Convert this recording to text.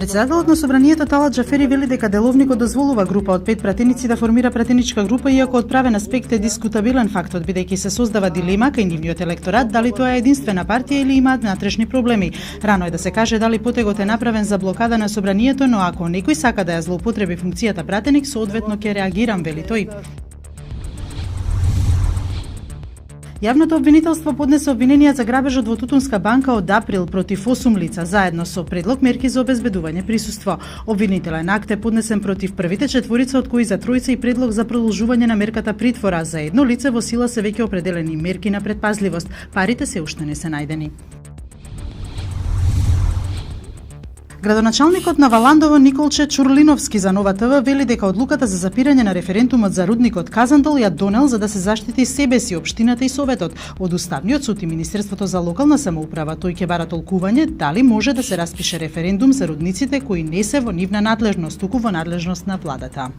Председателот на Собранието Талат Џафери вели дека деловникот дозволува група од 5 пратеници да формира пратеничка група, иако од правен аспект е дискутабилен фактот, бидејќи се создава дилема кај нивниот електорат дали тоа е единствена партија или имаат внатрешни проблеми. Рано е да се каже дали потегот е направен за блокада на Собранието, но ако некој сака да ја злоупотреби функцијата пратеник, соодветно ќе реагирам, вели тој. Јавното обвинителство поднесе обвиненија за грабежот во Тутунска банка од април против 8 лица, заедно со предлог мерки за обезбедување присуство. Обвинителен акт е поднесен против првите 4 од кои за тројца и предлог за продолжување на мерката притвора. За едно лице во сила се веќе определени мерки на предпазливост. Парите се уште не се најдени. Градоначалникот на Валандово Николче Чурлиновски за Нова ТВ вели дека одлуката за запирање на референдумот за рудникот Казандол ја донел за да се заштити себе си, општината и советот. Од Уставниот суд и Министерството за локална самоуправа тој ќе бара толкување дали може да се распише референдум за рудниците кои не се во нивна надлежност, туку во надлежност на владата.